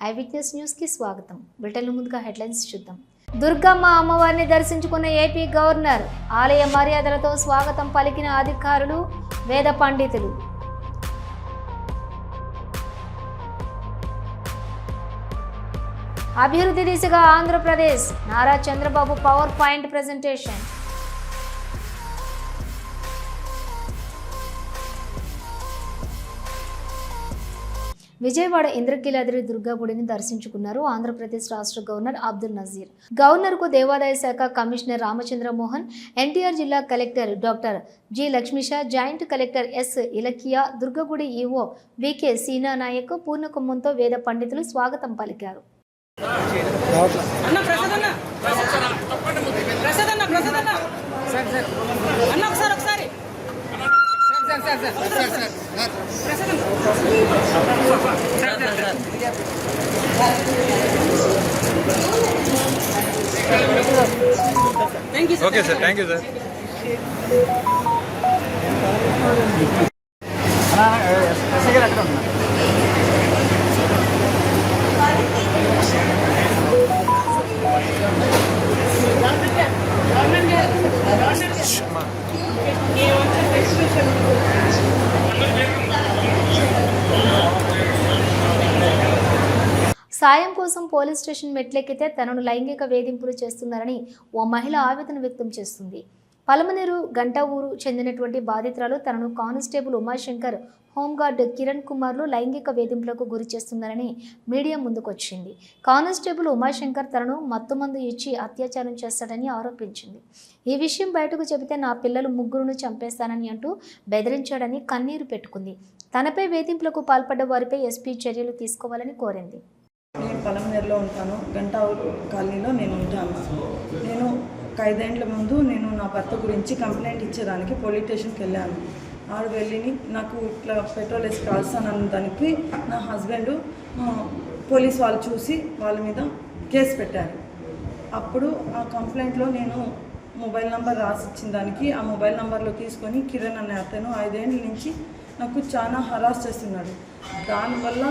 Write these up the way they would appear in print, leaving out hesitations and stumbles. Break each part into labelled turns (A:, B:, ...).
A: I witness news కి స్వాగతం. Bulletin ముందుగా హెడ్లైన్స్ చూద్దాం. దుర్గమ్మ అమ్మవారిని దర్శించుకున్న ఏపీ గవర్నర్, ఆలయ మర్యాదలతో స్వాగతం పలికిన అధికారులు, వేద పండితులు. అభివృద్ధి దిశగా Andhra Pradesh, Nara Chandrababu power point presentation. Vijayawada Indrakeeladri Durga గుడిని దర్శించుకున్నారు ఆంధ్రప్రదేశ్ రాష్ట్ర గవర్నర్ అబ్దుల్ నజీర్. గవర్నర్కు దేవాదాయ శాఖ కమిషనర్ రామచంద్ర మోహన్, ఎన్టీఆర్ జిల్లా collector doctor G Lakshmisha, joint collector S Ilakiya, దుర్గగుడి ఈవో వికే సీనా నాయక్ పూర్ణకుంభంతో వేద పండితులు స్వాగతం పలికారు.
B: Okay, sir. Thank you, sir.
A: సాయం కోసం పోలీస్ స్టేషన్ మెట్లెక్కితే తనను లైంగిక వేధింపులు చేస్తున్నారని ఓ మహిళ ఆవేదన వ్యక్తం చేస్తుంది. పలమనేరు గంట ఊరు చెందినటువంటి బాధితురాలు తనను కానిస్టేబుల్ ఉమాశంకర్, హోంగార్డ్ కిరణ్ కుమార్లు లైంగిక వేధింపులకు గురి చేస్తున్నారని మీడియా ముందుకొచ్చింది. కానిస్టేబుల్ ఉమాశంకర్ తనను మత్తుమందు ఇచ్చి అత్యాచారం చేస్తాడని ఆరోపించింది. ఈ విషయం బయటకు చెబితే నా పిల్లలు ముగ్గురును చంపేస్తానని అంటూ బెదిరించాడని కన్నీరు పెట్టుకుంది. తనపై వేధింపులకు పాల్పడ్డ వారిపై ఎస్పీ చర్యలు తీసుకోవాలని కోరింది.
C: నేను పలమనేరులో ఉంటాను. గంటా కాలనీలో నేను ఉంటాను. నేను 5 ఏళ్ల ముందు నేను నా భర్త గురించి కంప్లైంట్ ఇచ్చేదానికి పోలీస్ స్టేషన్కి వెళ్ళాను. ఆడు వెళ్ళి నాకు ఇట్లా పెట్రోల్ వేసి కాల్స్తానన్న దానికి నా హస్బెండ్ పోలీస్ వాళ్ళు చూసి వాళ్ళ మీద కేసు పెట్టారు. అప్పుడు ఆ కంప్లైంట్లో నేను మొబైల్ నెంబర్ రాసి ఇచ్చిన దానికి ఆ మొబైల్ నెంబర్లో తీసుకొని కిరణ్ అనే అతను 5 ఏళ్ళ నుంచి నాకు చాలా హరాస్ చేస్తున్నాడు. దానివల్ల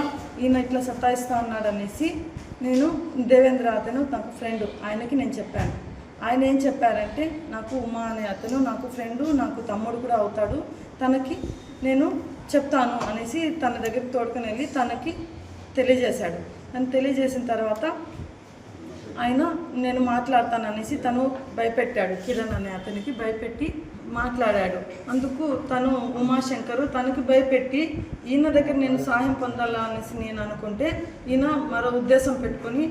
C: ఈయన ఇట్లా సతాయిస్తూ ఉన్నాడు అనేసి నేను దేవేంద్ర అతను నాకు ఫ్రెండ్, ఆయనకి నేను చెప్పాను. ఆయన ఏం చెప్పారంటే నాకు ఉమా అనే అతను నాకు ఫ్రెండు, నాకు తమ్ముడు కూడా అవుతాడు, తనకి నేను చెప్తాను అనేసి తన దగ్గరికి తోడుకొని వెళ్ళి తనకి తెలియజేశాడు. తను తెలియజేసిన తర్వాత ఆయన నేను మాట్లాడతాను అనేసి తను భయపెట్టాడు. కిరణ్ అనే అతనికి భయపెట్టి మాట్లాడాడు. అందుకు తను ఉమాశంకరు తనకి భయపెట్టి ఈయన దగ్గర నేను సహాయం పొందాలా అనేసి నేను అనుకుంటే ఈయన మరో ఉద్దేశం పెట్టుకొని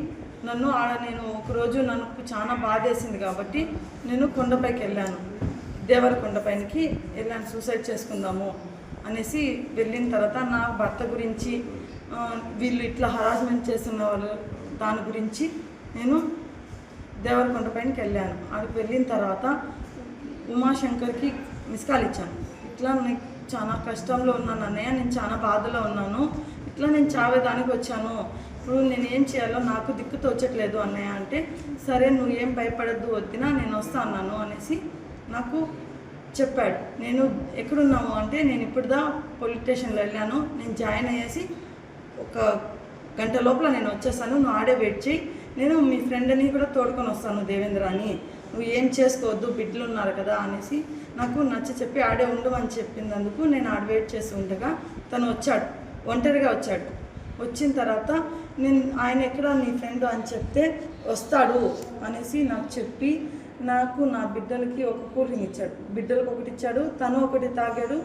C: నన్ను నేను ఒకరోజు నాకు చాలా బాధేసింది కాబట్టి నేను కొండపైకి వెళ్ళాను. దేవరకొండపైకి వెళ్ళాను, సూసైడ్ చేసుకుందాము అనేసి. వెళ్ళిన తర్వాత నా భర్త గురించి వీళ్ళు ఇట్లా హరాస్మెంట్ చేస్తున్న వాళ్ళు దాని గురించి నేను దేవరకొండపైకి వెళ్ళాను. అక్కడికి వెళ్ళిన తర్వాత ఉమాశంకర్కి మిస్కాల్ ఇచ్చాను. ఇట్లా నేను చాలా కష్టంలో ఉన్నాను అన్నయ్య, నేను చాలా బాధలో ఉన్నాను, ఇట్లా నేను చావేదానికి వచ్చాను, ఇప్పుడు నేను ఏం చేయాలో నాకు దిక్కు తోచట్లేదు అన్నయ్య అంటే, సరే నువ్వు ఏం భయపడద్దు వద్దినా నేను వస్తా అన్నాను అనేసి నాకు చెప్పాడు. నేను ఎక్కడున్నాము అంటే నేను ఇప్పుడుదా పోలీస్ స్టేషన్లో వెళ్ళాను, నేను జాయిన్ అయ్యేసి 1 గంట లోపల నేను వచ్చేసాను, నువ్వు ఆడే వెయిట్ చేయి, నేను మీ ఫ్రెండ్ని కూడా తోడుకొని వస్తాను దేవేంద్ర అని, నువ్వు ఏం చేసుకోవద్దు బిడ్డలు ఉన్నారు కదా అనేసి నాకు నచ్చ చెప్పి ఆడే ఉండమని చెప్పినందుకు నేను ఆడ వెయిట్ చేసి ఉండగా తను వచ్చాడు, ఒంటరిగా వచ్చాడు. వచ్చిన తర్వాత నేను ఆయన ఎక్కడ నీ ఫ్రెండ్ అని చెప్తే వస్తాడు అనేసి నాకు చెప్పి నాకు నా బిడ్డలకి ఒక కూల్ డ్రింక్ ఇచ్చాడు. బిడ్డలకు ఒకటి ఇచ్చాడు, తను ఒకటి తాగాడు,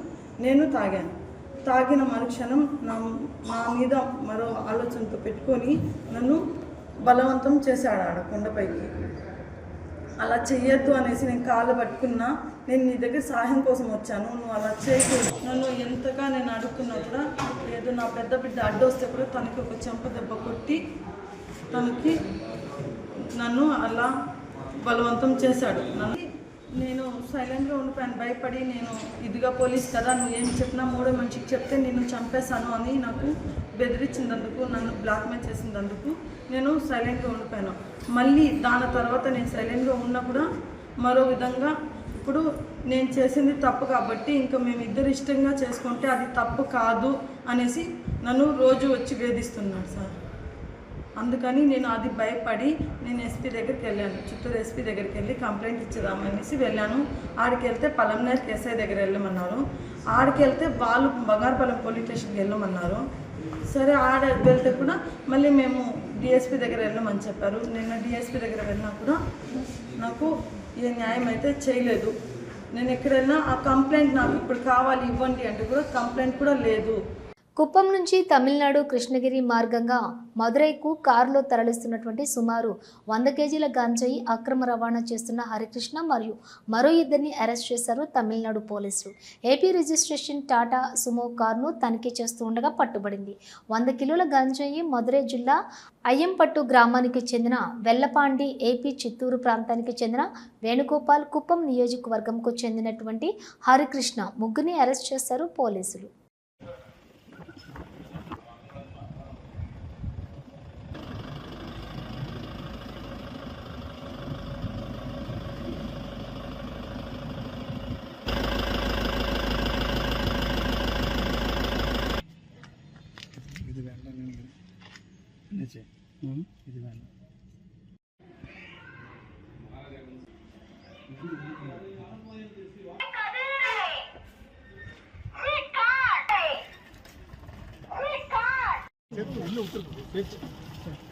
C: నేను తాగాను. తాగిన మరుక్షణం మా మీద మరో ఆలోచనతో పెట్టుకొని నన్ను బలవంతం చేశాడు ఆడ కొండపైకి. అలా చెయ్యొద్దు అనేసి నేను కాళ్ళు పట్టుకున్నా, నేను నీ దగ్గర సహాయం కోసం వచ్చాను, నువ్వు అలా చేయకూడదు, నన్ను ఎంతగా నేను అడుగుతున్నా కూడా ఏదో నా పెద్ద బిడ్డ అడ్డొస్తే కూడా తనకి ఒక చెంప దెబ్బ కొట్టి తనకి నన్ను అలా బలవంతం చేశాడు. నేను సైలెంట్గా ఉండిపోయాను, భయపడి నేను ఇదిగా పోలీస్ కదా నువ్వు ఏం చెప్పినా మూడో మనిషికి చెప్తే నేను చంపేశాను అని నాకు బెదిరించినందుకు, నన్ను బ్లాక్మెయిల్ చేసినందుకు నేను సైలెంట్గా ఉండిపోయాను. మళ్ళీ దాని తర్వాత నేను సైలెంట్గా ఉన్నా కూడా మరో విధంగా ఇప్పుడు నేను చేసింది తప్పు కాబట్టి ఇంకా మేము ఇద్దరు ఇష్టంగా చేసుకుంటే అది తప్పు కాదు అనేసి నన్ను రోజు వచ్చి వేధిస్తున్నాడు సార్. అందుకని నేను అది భయపడి నేను ఎస్పీ దగ్గరికి వెళ్ళాను, చిత్తూరు ఎస్పీ దగ్గరికి వెళ్ళి కంప్లైంట్ ఇచ్చేదామనేసి వెళ్ళాను. ఆడికి వెళ్తే పలంనేర్ ఎస్ఐ దగ్గర వెళ్ళమన్నారు. ఆడికి వెళ్తే వాళ్ళు బంగారుపాలెం పోలీస్ స్టేషన్కి వెళ్ళమన్నారు. సరే ఆడ వెళ్తే కూడా మళ్ళీ మేము డిఎస్పీ దగ్గర వెళ్ళమని చెప్పారు. నిన్న డిఎస్పీ దగ్గర వెళ్ళినా కూడా నాకు ఏ న్యాయం అయితే చేయలేదు. నేను ఎక్కడ వెళ్ళినా ఆ కంప్లైంట్ నాకు ఇప్పుడు కావాలి ఇవ్వండి అంటే కూడా కంప్లైంట్ కూడా లేదు.
A: కుప్పం నుంచి తమిళనాడు కృష్ణగిరి మార్గంగా మదురైకు కారులో తరలిస్తున్నటువంటి సుమారు 100 కేజీల గాంజాయి అక్రమ రవాణా చేస్తున్న హరికృష్ణ మరియు మరో ఇద్దరిని అరెస్ట్ చేశారు తమిళనాడు పోలీసులు. ఏపీ రిజిస్ట్రేషన్ టాటా సుమో కారును తనిఖీ చేస్తూ ఉండగా పట్టుబడింది. 100 కిలోల గాంజాయి మదురై జిల్లా అయ్యంపట్టు గ్రామానికి చెందిన వెల్లపాండి, ఏపీ చిత్తూరు ప్రాంతానికి చెందిన వేణుగోపాల్, కుప్పం నియోజకవర్గంకు చెందినటువంటి హరికృష్ణ ముగ్గురిని అరెస్ట్ చేశారు పోలీసులు.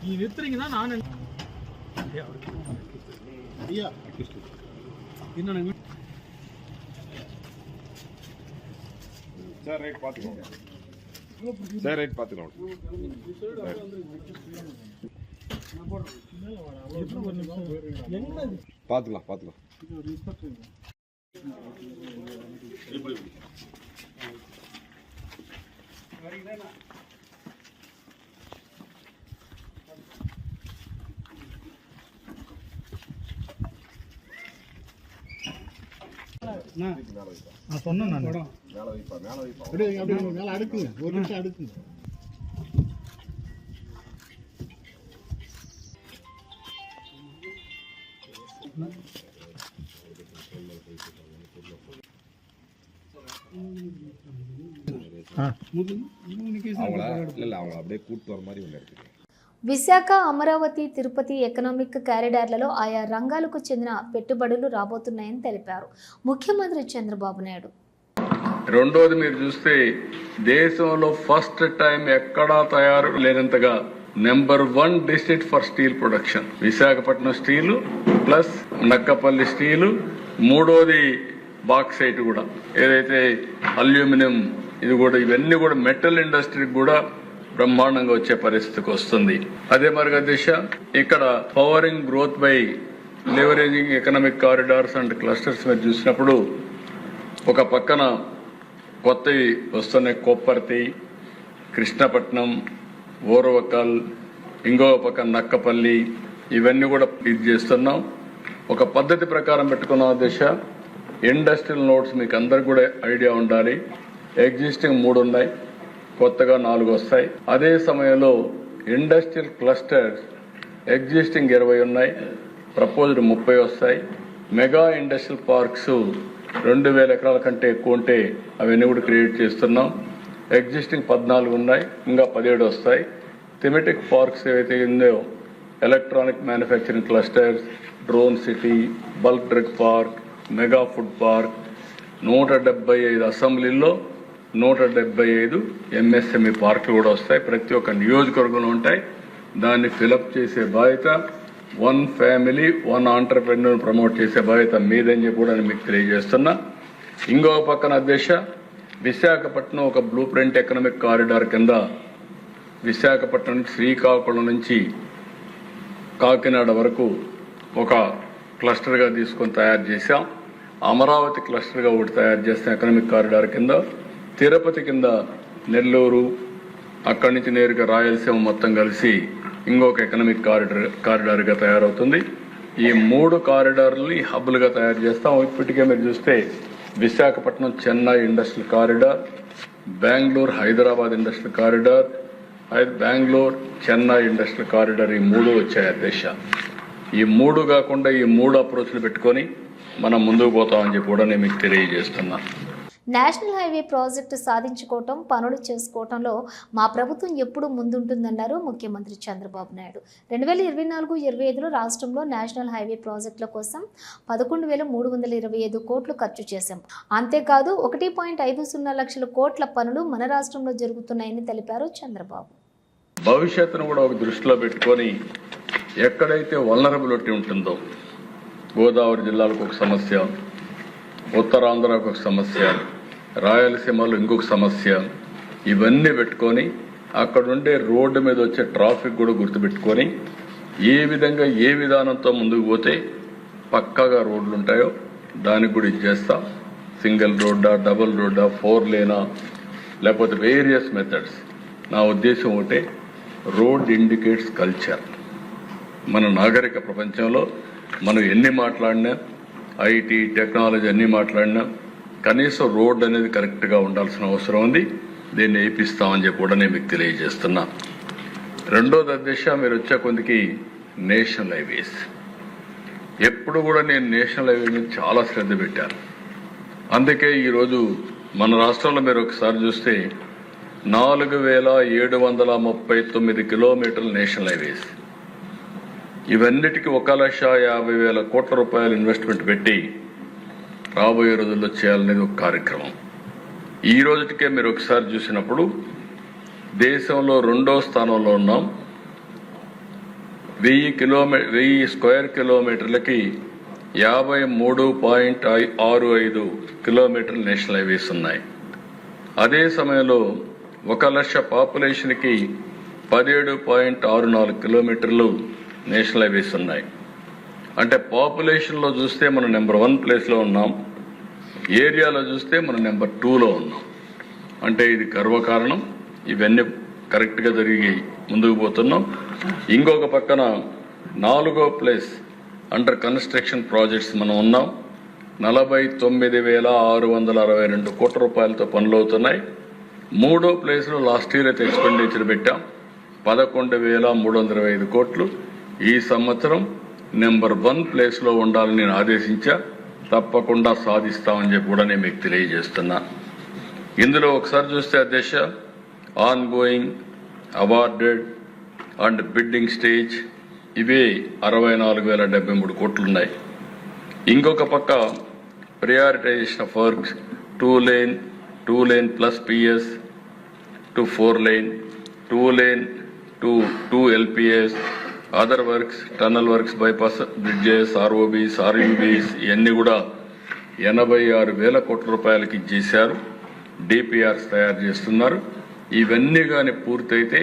B: ಈ ನಿತ್ರಿಂಗಿನ ನಾನು ಇನ್ನು
D: சார் ரைட் பார்த்துக்கோங்க சார் ரைட் பார்த்துக்கோங்க பார்த்துக்கலாம் பார்த்துக்கலாம்
B: நான் சொன்னேன் நான்
D: மேலே வைப்பா மேலே வைப்பா
B: அப்படியே மேலே அடுக்குங்க, ஒரு நிமிஷம் அடுக்குங்க.
D: அவங்கள இல்லை அவங்கள அப்படியே கூப்பிட்டு வர மாதிரி ஒன்று இருக்குது.
A: విశాఖ, అమరావతి, తిరుపతి ఎకనామిక్ కారిడార్లలో ఆయా రంగాలకు చెందిన పెట్టుబడులు రాబోతున్నాయని తెలిపారు ముఖ్యమంత్రి చంద్రబాబు నాయుడు.
E: రెండోది మీరు చూస్తే దేశంలో ఫస్ట్ టైం ఎక్కడా తయారు లేనంతగా number 1 district for steel production Visakhapatnam steel plus Nakkapalli steel, మూడోది బాక్సైట్ కూడా ఏదైతే అల్యూమినియం ఇది కూడా ఇవన్నీ కూడా మెటల్ ఇండస్ట్రీకి కూడా బ్రహ్మాండంగా వచ్చే పరిస్థితికి వస్తుంది. అదే మరిగా దిశ ఇక్కడ pouring growth by leveraging economic corridors and clusters మీద చూసినప్పుడు ఒక పక్కన కొత్తవి వస్తున్నాయి, కొప్పర్తి, కృష్ణపట్నం, ఓరవకల్, ఇంకో పక్కన నక్కపల్లి, ఇవన్నీ కూడా ఇది చేస్తున్నాం. ఒక పద్ధతి ప్రకారం పెట్టుకున్న దిశ ఇండస్ట్రియల్ నోట్స్ మీకు అందరికి కూడా ఐడియా ఉండాలి. ఎగ్జిస్టింగ్ 3 ఉన్నాయి, కొత్తగా 4 వస్తాయి. అదే సమయంలో ఇండస్ట్రియల్ క్లస్టర్స్ ఎగ్జిస్టింగ్ 20 ఉన్నాయి, ప్రపోజ్డ్ 30 వస్తాయి. మెగా ఇండస్ట్రియల్ పార్క్స్ 2000 ఎకరాల కంటే ఎక్కువ ఉంటే అవన్నీ కూడా క్రియేట్ చేస్తున్నాం. ఎగ్జిస్టింగ్ 14 ఉన్నాయి, ఇంకా 17 వస్తాయి. థెమెటిక్ పార్క్స్ ఏవైతే ఉందో electronic manufacturing clusters, drone city, bulk drug park, mega food park, 175 అసెంబ్లీల్లో 175 MSME పార్కులు కూడా వస్తాయి. ప్రతి ఒక్క నియోజకవర్గంలో ఉంటాయి. దాన్ని ఫిలప్ చేసే బాధ్యత 1 ఫ్యామిలీ 1 ఆంటర్ప్రెన్యూర్ ప్రమోట్ చేసే బాధ్యత మీదని చెప్పి కూడా మీకు తెలియజేస్తున్నా. ఇంకో పక్కన అధ్యక్ష విశాఖపట్నం ఒక బ్లూ ప్రింట్ ఎకనామిక్ కారిడార్ కింద విశాఖపట్నం శ్రీకాకుళం నుంచి కాకినాడ వరకు ఒక క్లస్టర్గా తీసుకొని తయారు చేశాం. అమరావతి క్లస్టర్గా ఒకటి తయారు చేస్తాం ఎకనామిక్ కారిడార్ కింద. తిరుపతి కింద నెల్లూరు, అక్కడి నుంచి నేరుగా రాయలసీమ మొత్తం కలిసి ఇంకొక ఎకనామిక్ కారిడార్గా తయారవుతుంది. ఈ 3 కారిడార్లని హబ్బులుగా తయారు చేస్తాం. ఇప్పటికే మీరు చూస్తే Visakhapatnam Chennai industrial corridor, Bengaluru Hyderabad industrial corridor, Bengaluru Chennai industrial corridor, ఈ 3 వచ్చాయి అధ్యక్ష. ఈ 3 కాకుండా ఈ 3 అప్రోచ్లు పెట్టుకొని మనం ముందుకు పోతామని చెప్పి కూడా నేను మీకు తెలియజేస్తున్నాను.
A: నేషనల్ హైవే ప్రాజెక్టు సాధించుకోవటం, పనులు చేసుకోవటంలో మా ప్రభుత్వం ఎప్పుడూ ముందుంటుందన్నారు ముఖ్యమంత్రి చంద్రబాబు నాయుడు. 2024-25లో రాష్ట్రంలో నేషనల్ హైవే ప్రాజెక్టుల కోసం 11,325 కోట్లు ఖర్చు చేశాం. అంతేకాదు 1.50 లక్షల కోట్ల పనులు మన రాష్ట్రంలో జరుగుతున్నాయని తెలిపారు చంద్రబాబు.
E: భవిష్యత్తును కూడా ఒక దృష్టిలో పెట్టుకొని ఎక్కడైతే వల్నరబిలిటీ ఉంటుందో, గోదావరి జిల్లాలకు ఒక సమస్య, ఉత్తరాంధ్రకు ఒక సమస్య, రాయలసీమలో ఇంకొక సమస్య, ఇవన్నీ పెట్టుకొని అక్కడుండే రోడ్డు మీద వచ్చే ట్రాఫిక్ కూడా గుర్తుపెట్టుకొని ఏ విధానంతో ముందుకు పోతే పక్కాగా రోడ్లు ఉంటాయో దానికి కూడా ఇచ్చేస్తాం. సింగిల్ రోడ్డా, డబుల్ రోడ్డా, 4 లేనా, లేకపోతే వేరియస్ మెథడ్స్. నా ఉద్దేశం ఒకటే, రోడ్ ఇండికేట్స్ కల్చర్. మన నాగరిక ప్రపంచంలో మనం ఎన్ని మాట్లాడినా, ఐటీ టెక్నాలజీ అన్ని మాట్లాడినా, కనీసం రోడ్ అనేది కరెక్ట్గా ఉండాల్సిన అవసరం ఉంది. దీన్ని వేయిస్తామని చెప్పి కూడా నేను మీకు తెలియజేస్తున్నా. రెండోది అధ్యక్ష, మీరు వచ్చే కొందికి నేషనల్ హైవేస్. ఎప్పుడు కూడా నేను నేషనల్ హైవే మీద చాలా శ్రద్ధ పెట్టాను. అందుకే ఈరోజు మన రాష్ట్రంలో మీరు ఒకసారి చూస్తే 4,739 కిలోమీటర్ల నేషనల్ హైవేస్. ఇవన్నిటికీ 1,50,000 కోట్ల రూపాయలు ఇన్వెస్ట్మెంట్ పెట్టి రాబోయే రోజుల్లో చేయాలనేది ఒక కార్యక్రమం. ఈ రోజుటికే మీరు ఒకసారి చూసినప్పుడు దేశంలో 2వ స్థానంలో ఉన్నాం. 1000 స్క్వేర్ కిలోమీటర్లకి 53.65 కిలోమీటర్లు నేషనల్ హైవేస్ ఉన్నాయి. అదే సమయంలో 1 లక్ష పాపులేషన్కి 17.64 కిలోమీటర్లు నేషనల్ హైవేస్ ఉన్నాయి. అంటే పాపులేషన్లో చూస్తే మనం నెంబర్ 1 ప్లేస్లో ఉన్నాం, ఏరియాలో చూస్తే మనం నెంబర్ 2లో ఉన్నాం. అంటే ఇది గర్వకారణం. ఇవన్నీ కరెక్ట్గా జరిగి ముందుకు పోతున్నాం. ఇంకొక పక్కన 4వ ప్లేస్ అండర్ కన్స్ట్రక్షన్ ప్రాజెక్ట్స్ మనం ఉన్నాం. 49,662 కోట్ల రూపాయలతో పనులు అవుతున్నాయి. 3వ ప్లేస్లో లాస్ట్ ఇయర్ అయితే ఎక్స్పెండిచర్ పెట్టాం 11,325 కోట్లు. ఈ సంవత్సరం నెంబర్ 1 ప్లేస్లో ఉండాలని నేను ఆదేశించా. తప్పకుండా సాధిస్తామని చెప్పి కూడా నేను మీకు తెలియజేస్తున్నా. ఇందులో ఒకసారి చూస్తే అధ్యక్ష, on going, awarded and bidding stage ఇవే 64,073 కోట్లు ఉన్నాయి. ఇంకొక పక్క ప్రియారిటైజేషన్ of works 2 lane plus PS to 4 lane, 2 lane to 2 LPS, other works, tunnel works, bypass bridges, ROBs, RUBs ఇవన్నీ కూడా 86,000 కోట్ల రూపాయలకి ఇచ్చేశారు. డిపిఆర్స్ తయారు చేస్తున్నారు. ఇవన్నీ కానీ పూర్తయితే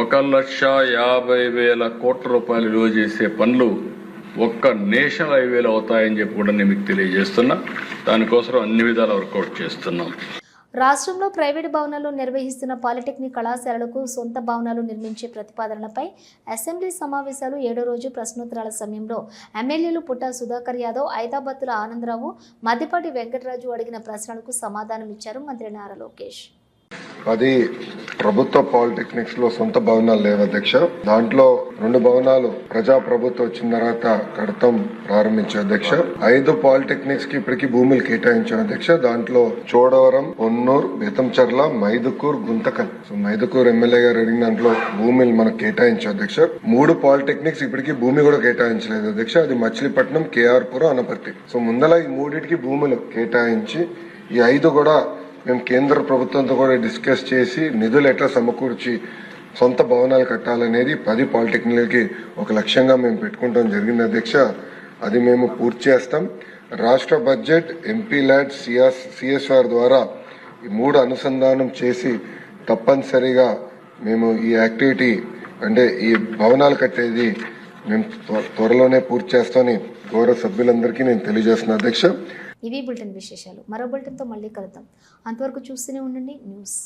E: 1,50,000 కోట్ల రూపాయలు విలువ చేసే పనులు ఒక్క నేషనల్ హైవేలో అవుతాయని చెప్పి కూడా నేను మీకు తెలియజేస్తున్నా. దానికోసం అన్ని విధాల వర్కౌట్ చేస్తున్నాం.
A: రాష్ట్రంలో ప్రైవేటు భవనాల్లో నిర్వహిస్తున్న పాలిటెక్నిక్ కళాశాలలకు సొంత భవనాలు నిర్మించే ప్రతిపాదనలపై అసెంబ్లీ సమావేశాలు 7వ రోజు ప్రశ్నోత్తరాల సమయంలో ఎమ్మెల్యేలు పుట్టా సుధాకర్ యాదవ్, ఐతాబత్తుల ఆనందరావు, మద్దిపాటి వెంకటరాజు అడిగిన ప్రశ్నలకు సమాధానం ఇచ్చారు మంత్రి నారా లోకేష్.
F: అది ప్రభుత్వ పాలిటెక్నిక్స్ లో సొంత భవనాలు లేవు అధ్యక్ష. దాంట్లో 2 భవనాలు ప్రజా ప్రభుత్వం వచ్చిన తర్వాత కడతాం ప్రారంభించాం అధ్యక్ష. 5 పాలిటెక్నిక్స్ కి ఇప్పటికీ భూములు కేటాయించాం అధ్యక్ష. దాంట్లో చోడవరం, పొన్నూరు, బేతంచర్ల, మైదుకూరు, గుంతకల్. సో మైదుకూరు ఎమ్మెల్యే గారు అడిగిన దాంట్లో భూములు మనకు కేటాయించాం అధ్యక్ష. 3 పాలిటెక్నిక్స్ ఇప్పటికీ భూమి కూడా కేటాయించలేదు అధ్యక్ష. అది మచిలీపట్నం, కేఆర్పురం, అనపర్తి. సో ముందల ఈ 3టికి భూములు కేటాయించి ఈ 5 కూడా మేము కేంద్ర ప్రభుత్వంతో కూడా డిస్కస్ చేసి నిధులు ఎట్లా సమకూర్చి సొంత భవనాలు కట్టాలనేది 10 పాలిటెక్నిక్లకి ఒక లక్ష్యంగా మేము పెట్టుకుంటాం జరిగింది అధ్యక్ష. అది మేము పూర్తి చేస్తాం. రాష్ట్ర బడ్జెట్, ఎంపీ ల్యాడ్, సిఎస్ఆర్ ద్వారా ఈ 3 అనుసంధానం చేసి తప్పనిసరిగా మేము ఈ యాక్టివిటీ అంటే ఈ భవనాలు కట్టేది మేము త్వరలోనే పూర్తి చేస్తామని గౌరవ సభ్యులందరికీ నేను తెలియజేస్తున్నా అధ్యక్ష.
A: ఇవి బులెటిన్ విశేషాలు. మరో బులెటిన్తో మళ్ళీ కలుద్దాం. అంతవరకు చూస్తూనే ఉండండి న్యూస్.